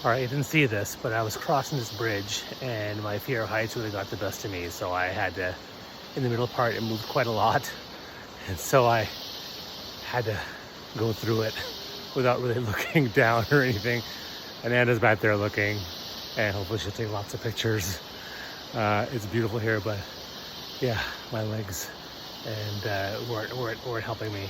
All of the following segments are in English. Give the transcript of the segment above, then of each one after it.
All right, you didn't see this, but I was crossing this bridge and my fear of heights really got the best of me. So I had to, in the middle part, it moved quite a lot. And so I had to go through it without really looking down or anything. And Anna's back there looking, and hopefully she'll take lots of pictures. It's beautiful here, but yeah, my legs and weren't helping me.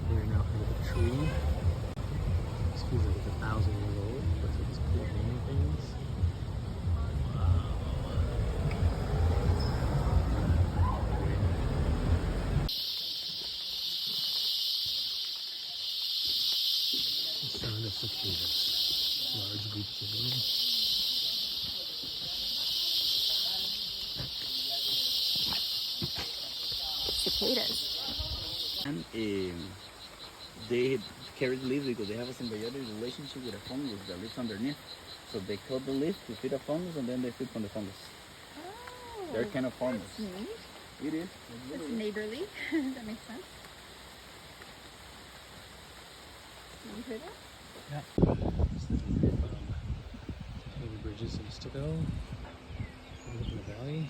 We're now under the tree. This feels like it's 1,000 years old, but it's these cool hanging things. The sound of cicadas. Large groups of them. Cicadas. And they carry the leaves because they have a symbiotic relationship with a fungus that lives underneath. So they cut the leaf to feed a fungus, and then they feed from the fungus. Oh, They're kind of harmless. that's neat. It is. It's neighborly. That makes sense. You hear that? Yeah. Maybe bridges used to go. Look in the valley.